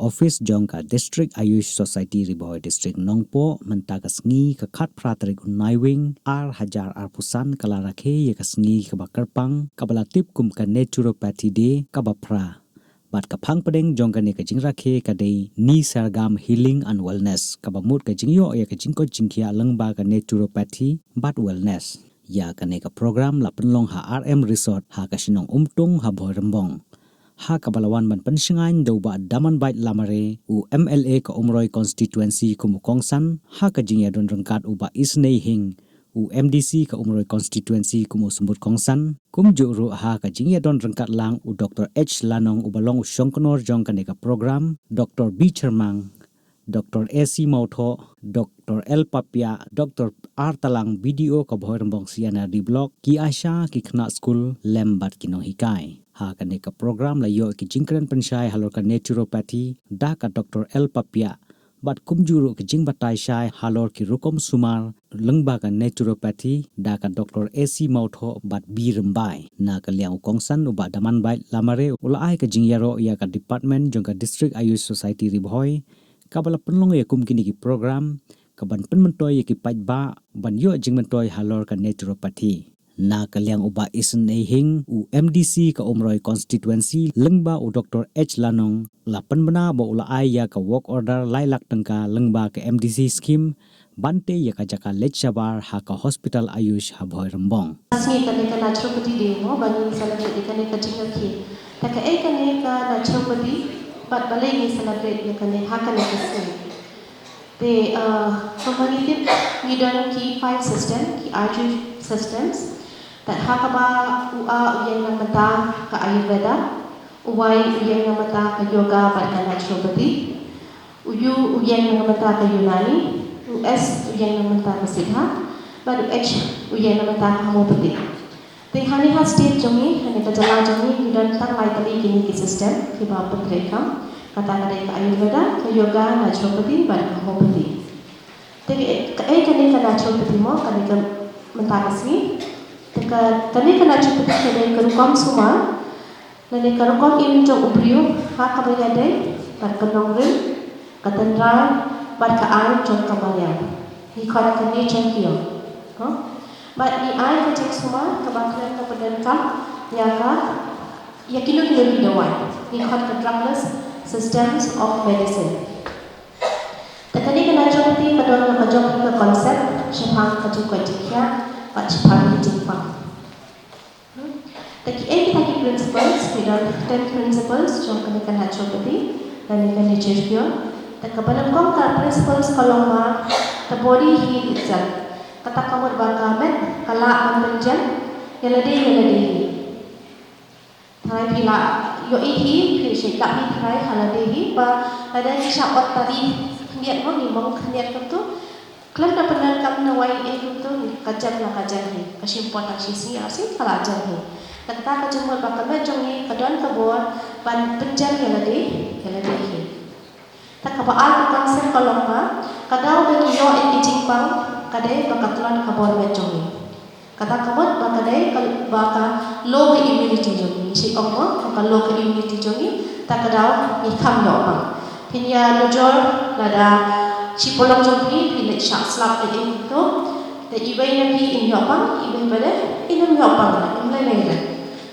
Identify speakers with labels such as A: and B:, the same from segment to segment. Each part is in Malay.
A: office jong ka district Ayush society ri Bhoi district Nongpoh menta ka sngi ka khat pratrik unaiwing ar hajar ar pusan kala Rakhe ya ka sngi ka bakarpang kabala tip kum ka naturopathy de kabapra bat ka phang padeng jong ka ne ka jing Rakhe ka dei ni sargam healing and wellness kabamut ka jing yo ya ka jing ko jingkhia langba ka naturopathy bat wellness ya ka ne ka program la penlong ha RM resort ha ka sinong umtung ha Bhoi rembong ha kabalawan ban pensingain doba daman bait lamare u MLA ka umroi constituency kumukongsan ha ka jingya don rengkat uba isnei hing u MDC ka umroi constituency kumusembut kongsan kumjuru ha ka jingya don rengkat lang u Dr. H Lanong ubalong usyongkonor jong kaneka program Dr. B Chermang Dr. AC Mautho, Dr. L Papia, Dr. R Talang BDO ka Bhoi rembong siana di blok ki Asha ki khna school lembat kinong hikai ha ka ne ka program la yo ki jingkran pensyai halor ka naturopathy da ka Dr. L Papia bat kumjuru ki jing batai syai halor ki rukom sumar lengba ka naturopathy da ka Dr. AC Mautho bat bi rembai na ka liang kongsan uba daman bai lamare ulai ka jingyaro ya ka department jong ka district Ayush society ri Bhoi kabala penlong ya kum kini ki program kaban penmentoy ya ki pajba ban yo jing mentoy halor ka naturopathy na kaliang uba isen hing u MDC ka umroi constituency lengba u Dr. H Lanong lapan bena bo ula ai ya ka work order lailak tengka lengba ka MDC scheme bante ya ka jaka lechabar ha ka hospital Ayush ha Bhoi rembong
B: asni kane ka naturopathy de mo bani celebrate kane ka jingaki ta ka kane ka naturopathy but balai ni celebrate ya kane ha kane ka sin te company tip ni don ki 5 system ki Ayush systems that hakaba ua uyang na mata ka Ayurveda, uway uyang na mata ka yoga bat ka naturopathy, uyang na mata ka Yunani, US uyang na mata ka Siddha, but H uyang na mata ka homeopathy. Te hani ha state jongi, hani ka jala jongi, dan tang lai tali kini ki system, ki ba putreka, kata ka Ayurveda, ka yoga, naturopathy, bat ka homeopathy. Te kani ka naturopathy mo, kani ka mata ka sini, kani kana cukup kene kerukom semua, nene kerukom ini jong ubriu, ha kabayade, bar kenong rim, katendra, bar kaan jong kabayang. Ni kara kene jong kio, bar ni ai kecek semua, kebakaran kepedanka, ya kilo hidawai. Ni kara drugless systems of medicine. Tekani kana cukup kadang kajong ke konsep, syapang kajong kajikya. Pagi jumpa. Tapi kita principles, kita 10 principles jom kena naturopathy dan kena diceritakan. Tak kepada kau kan principles kalau mak the body heal itself. Kata kamu berkamen kalau menjenjang, yaladi. Thay pila yo ihi pil tak ni thay haladi ba ada siapa tadi niat mau ni mau niat tu. Kalau nak pernah kamu nawai itu kajar ni, kesimpulan taksisi asyik kalajar ni. Kata kejumur bakal macam ni, kadang kebuat ban penjam yang lebih. Tak kebaal konsep kalau mah, kadang bagi yo jingpang, kadang bakal tuan kebuat macam ni. Kata kebuat bakal low immunity jongi, si orang bakal low immunity jongi, tak kadang ikam yo bang. Pinya nujur nada. Si polong jongi pilih syak slap ini itu, dan ibu yang di ini apa? Ibu pada ini apa? Mulai.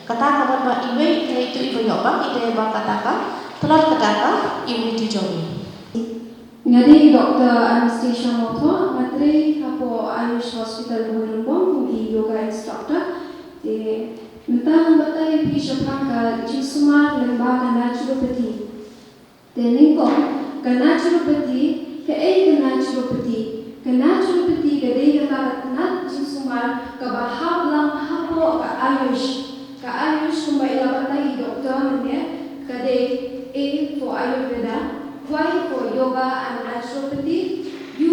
B: Kata kawan bah ibu itu ibu apa? Ibu yang katakan telah katakan immunity jongi.
C: Ngadi Dr. Anastasia Mautho, materi apa Ayush Hospital Bhoi rembong di yoga instructor. Di mentang batai pisapang ka jinsuma lembaga naturopathy. Dan ningkong ka naturopathy ke naturopathy ke dia nat jinsumar ke bahab lang hapo ka Ayush kembali labatai doktor ne ke A for Ayurveda, Y for yoga and naturopathy, U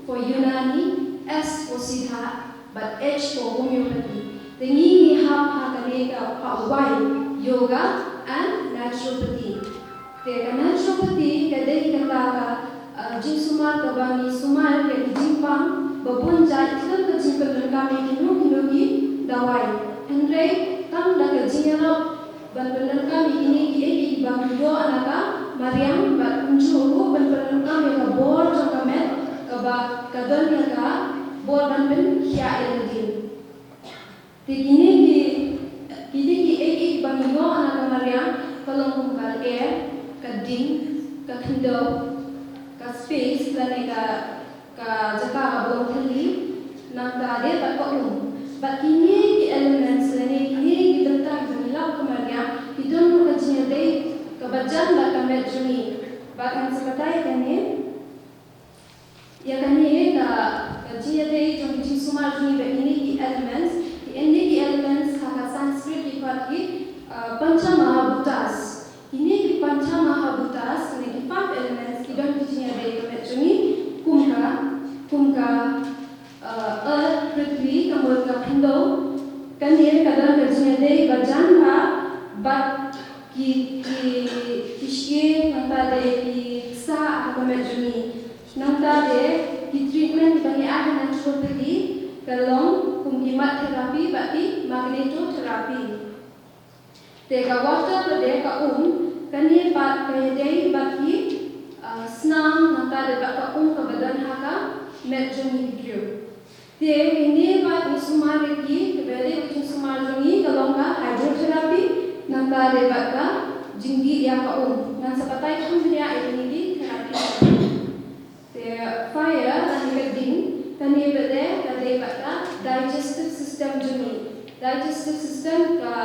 C: for Yunani, S for Siddha, but H for homeopathy. Tengi ni hab ka Y yoga and naturopathy. Te naturopathy ke dia jinsumar kabani sumar ke jimpang babun jai iklan ke jimpang kami kinu dawai Andre tam dah ke jinyarap ban kami ini ki bang yo anaka Mariam bat kunjuru berpenuka mereka bor jangkamet kaba kadon mereka bor banben kia eldin. Begini ki eki bangigo anak Mariam kalau kumpal kading kakendo ka space lane ka jaka belum thali nang tade bat ko bat kini ki elements lane kini ki bentak bangilau ke Mariam idon ka jinyade kebajan bat kamet juni bat ang sekatai kene ya kene ka jinyade jong jing sumar juni bat kini ki elements ki elements haka Sanskrit ki pat ki pancha mahabhutas ini ki pancha mahabhutas ne ki 5 elements idon ki jinyade kamet juni kumka earth prithvi kamur ka pindo kane kadang jinyade bajan ha bat ki shie nanta de ki sa kamet juni nanta de ki treatment bagi ahli naturopathy kalong kumkimat terapi bagi magnetoterapi tega water pada ka kani bat kayadei bagi snam nanta de ka ka badan haka medjoni video te ini bat ni sumari ki kebede ki sumari kalong ka hydrotherapy nanta de bat ka jinggi ya ka nan sapatai kumdia ini di terapi te fire dan keding kani bede kade bat ka digestive system juni digestive system ka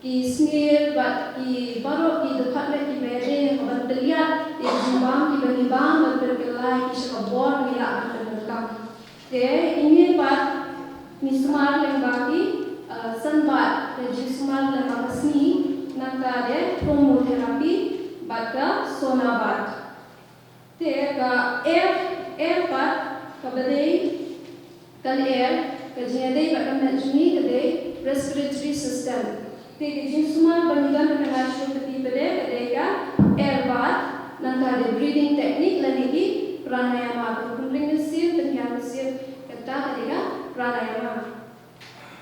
C: ki smear bat ki baru ki department ki bede kaban terlihat ki jumbang ki banibang bat berkelai ki sekabor ni la berkam te ini bat mismar lembagi sanbat dan jismar lembaga seni nanta de promoterapi bat ka sonabat te ka air bat kabade kal air kajine bat ka juni kade respiratory system te jin sumar banigan ka naturopathy bade kade ka air bat nanta de breathing technique lanigi pranayama kumling sil tengyan sil kata kade ka pranayama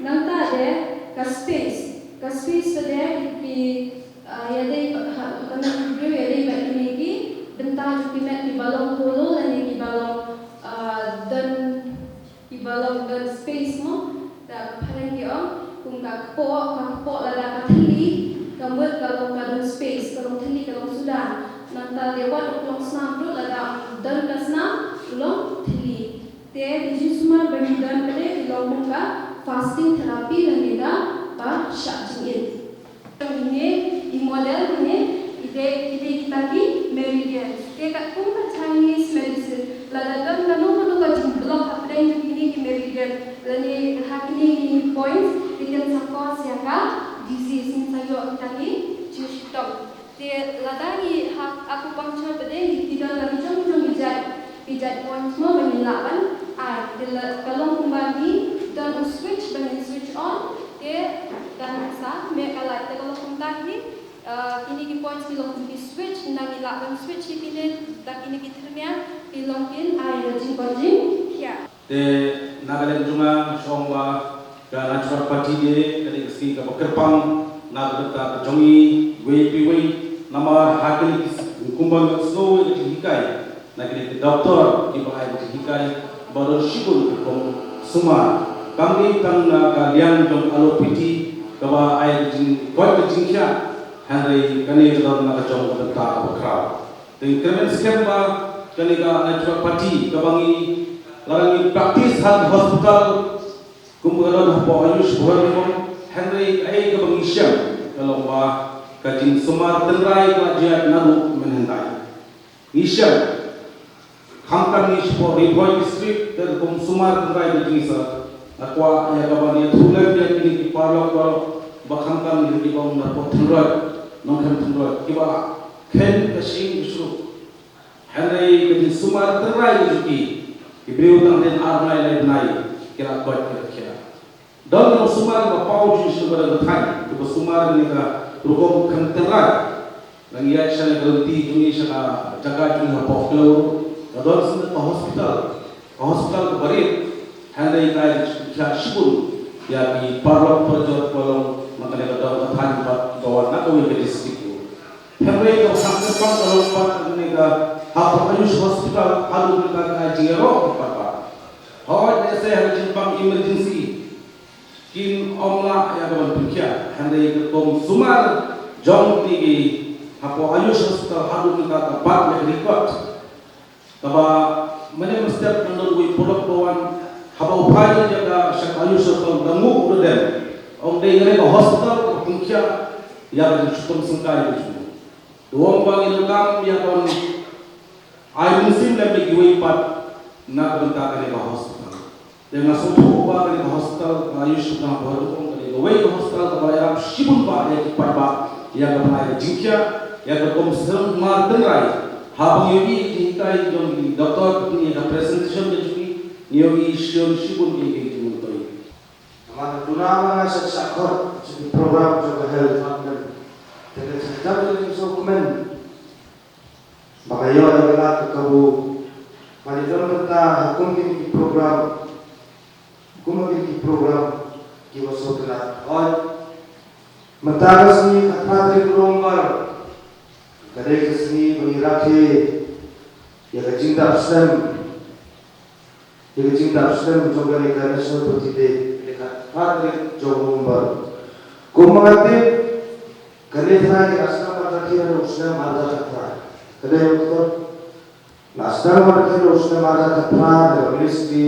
C: nanta de ka space bade ki yade kana brio yade bat ki bentang ki met ki balong holo lanigi balong dan space mo da parang yo kung po la da kathili kamut kalong kadon space kalong thili kalong sudan nanta lewat long snam ro la da dan kasna long thili te dijismar banidan kade long ka fasting therapy lanida ba shajin ini di model ini ide kita ki meridian te ka kung Chinese medicine la da dan kanu ka jumblok apren ini ki meridian lani hakini points ikan sakos ya ka disease in sayo tadi system te ladani hak aku puncture bade tidak lagi jong pijat points mo banilaban kalau kembali dan switch on te dan sa me kala te kalau kembali ini ki points bilong ki switch nangilaban switch ini tak ini ki termia bilongin air jing ya
D: te Nagaland Junga Shongwa ka Naturopathy de kali kasi ka kerpang nagadta jongi wei nama hakili kumbang snow hikai nagili doktor ki bahai hikai baru shibul kom suma kami tang ka lian jong alopati ka ba ai jing kwat jingkya hanrei kani ka na ka jong ta bakra te kremen skemba kani ka Naturopathy ka bangi larangi praktis hal hospital kumpulan hapo Ayush Bhoi Henry ai ka bangisyam kalau ba kajing sumar tenrai ka dia nalu menhendai isyam hamkan ni po Bhoi district ter kum sumar tenrai di sa akwa ya ka bani thulan dia kini ki parlok ba hamkan ni di bang na po tenrai nongkan tenrai ki ba khen ka sing bisu Henry kajing sumar tenrai juki Ibreu tang den arnai lai nai kira kuat kira. Dan yang sumar ba pau ju sumar thai ko sumar ni ka rukom kham terai lang ya chane galti juni shana jaga juni ha pau klo dan sun hospital ko bari handai kai kya shibul ya bi parlok projot kolong makane ka da thai ba do na ko ke district Henry ke sampai kalau pat nega apa Ayush hospital halu kita ka jingero papa. Hoi desa hari jimpang emergency. Kin omla ya kawan pikir Henry ke tom sumar jong tigi apa Ayush hospital halu kita ka pat ya record. Kaba mana mesti menunggu produk bawan haba upaya jaga syak Ayush hospital damu udah om dei ngere hospital pikir ya cukup sengkai itu. Dua bang itu kam yang kon air musim lebih giwai pat nak bentak dari hospital. Dengan suatu ubah dari hospital Ayush nak berhubung dari giwai hospital kebayar sibun pak yang kipat pak yang kepenai jingkia yang ketom serem martenrai. Habang yogi dihitai jom di doktor ni ada presentation jadi yogi sibun ini dimuntoi.
E: Mana tunama sakor sebagai program juga health dan terdapat di dokumen maka yo adalah kabu pada dalam tentang hukum ini program kita sudah mentagas ni katri lombar kadai kesini bagi Rakhe ya kecinta Islam juga negara seperti dekat katri jong lombar kumangati kadai tadi asal Rakhe dan Islam ada kata kadai doktor asal Rakhe dan Islam ada kata dan listi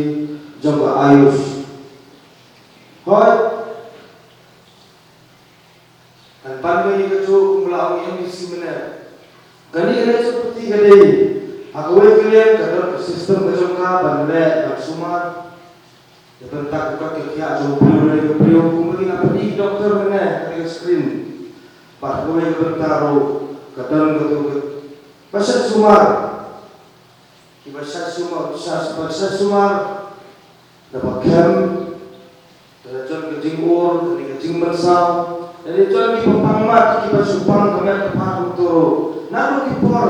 E: jong Ayush hoi dan pandai kecu melalui yang isi mana kadai seperti kadai aku kalian kadar sistem kejongka bandai dan sumar bentak buka kerja jom priu kemudian apa di dokter mana dari screen pak gue bertaruh kadang gitu pasal sumar pasal sumar dapat kem terjun ke jinggur dari ke jingmersau dari tuan di pemangmat kita supang kemer kepala turu nalu kipor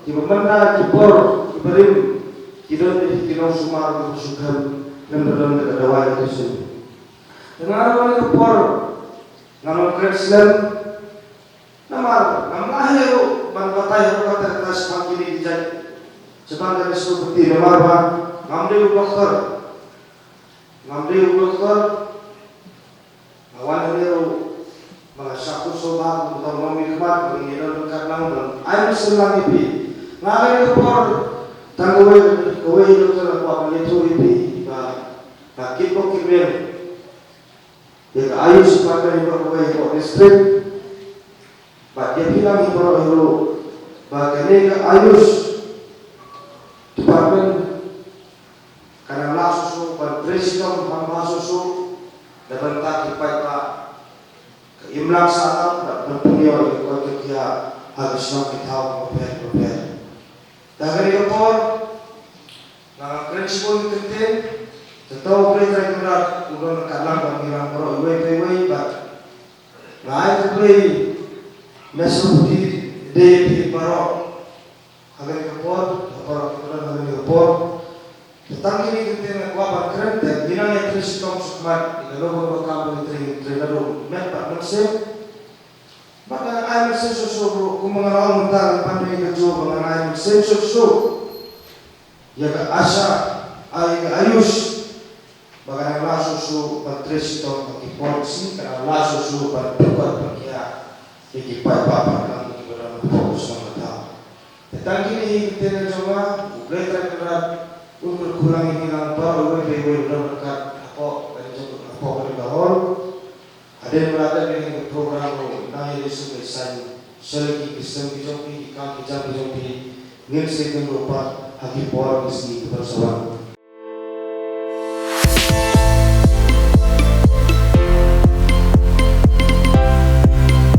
E: di pemanda kipor kiberim kita sumar bersyukur dan kedawai itu dengan orang kepor nama Kristen nama lahir bangkatai kata atas pangkili dijad sebagai seperti nama ngambil dokter awan hero mengasaku sobat untuk memikmat mengirim karang dan air selang ipi ngalai kepor tangguh dokter apa itu ipi Rakhe pokoknya yang Ayush pada ibarat kau distrik, bagai bilang ibarat itu, bagai Ayush departemen karena langsung berpresiden hamba susu dan tak dipakai keimlang salam dan berpunya ikut kerja habis nak kita prepare. Dari kapor, nak prinsip penting. Tahu berita berat, udah kalang bangiran pro iwe bat. Naik beli mesum di barok. Agar kapor Tentang ini kita kuat keren dan bina yang terus tom sukmat di dalam kamu trainer met pak mesem. Maka ayam mesem susu kumengalau mentang pandai kerja mengenai mesem susu. Ya ke asa Ayush. Bagaimana susu bertresito bagi polisi karena susu berbuat bagia bagi bapak dan bagi orang fokus mengetah. Tentang ini kita coba mulai terberat untuk kurangi hilang baru beberapa berkat apa dari contoh apa dari bahol ada yang berada dengan program naik suku Islam selagi Islam dijompi kami jam dijompi ngin sekuen lupa hagi por di sini bersama.